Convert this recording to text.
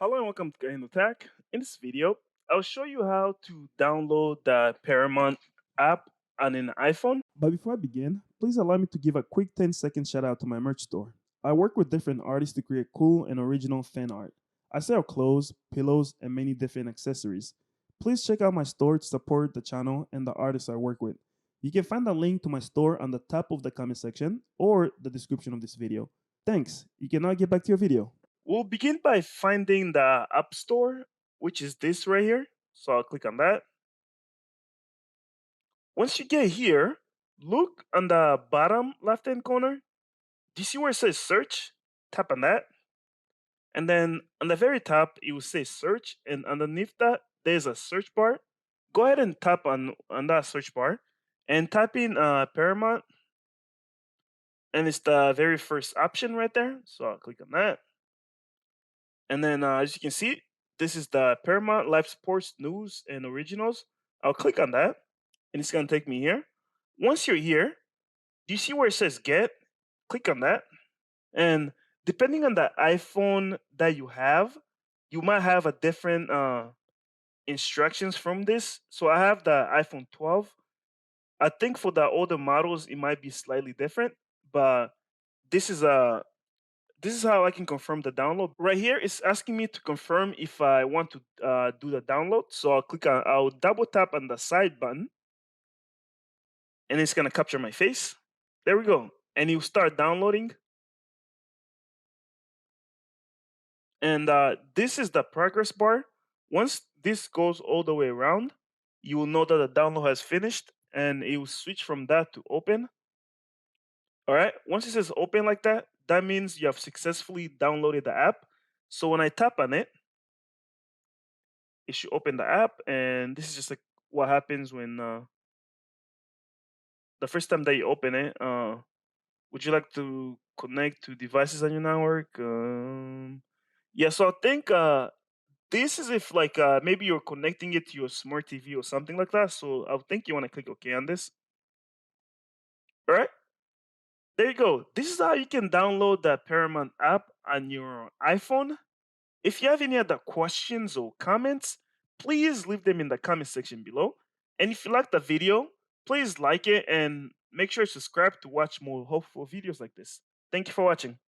Hello and welcome to KahindoTech. In this video, I'll show you how to download the Paramount app on an iPhone. But before I begin, please allow me to give a quick 10-second shout out to my merch store. I work with different artists to create cool and original fan art. I sell clothes, pillows, and many different accessories. Please check out my store to support the channel and the artists I work with. You can find a link to my store on the top of the comment section or the description of this video. Thanks. You can now get back to your video. We'll begin by finding the App Store, which is this right here. So I'll click on that. Once you get here, look on the bottom left-hand corner. Do you see where it says search? Tap on that. And then on the very top, it will say search. And underneath that, there's a search bar. Go ahead and tap on that search bar and type in Paramount. And it's the very first option right there. So I'll click on that. And then as you can see, this is the Paramount Live Sports News and Originals. I'll click on that and it's going to take me here. Once you're here, do you see where it says get? Click on that. And depending on the iPhone that you have, you might have a different instructions from this. So I have the iPhone 12. I think for the older models, it might be slightly different, but this is how I can confirm the download. Right here, it's asking me to confirm if I want to do the download. So I'll double tap on the side button and it's gonna capture my face. There we go. And you start downloading. And this is the progress bar. Once this goes all the way around, you will know that the download has finished and it will switch from that to open. All right, once it says open like that, that means you have successfully downloaded the app. So when I tap on it, it should open the app, and this is just like what happens when the first time that you open it. Would you like to connect to devices on your network? Yeah, so I think this is if like maybe you're connecting it to your smart TV or something like that. So I think you want to click OK on this. All right, there you go. This is how you can download the Paramount app on your iPhone. If you have any other questions or comments, please leave them in the comment section below. And if you like the video, please like it and make sure to subscribe to watch more helpful videos like this. Thank you for watching.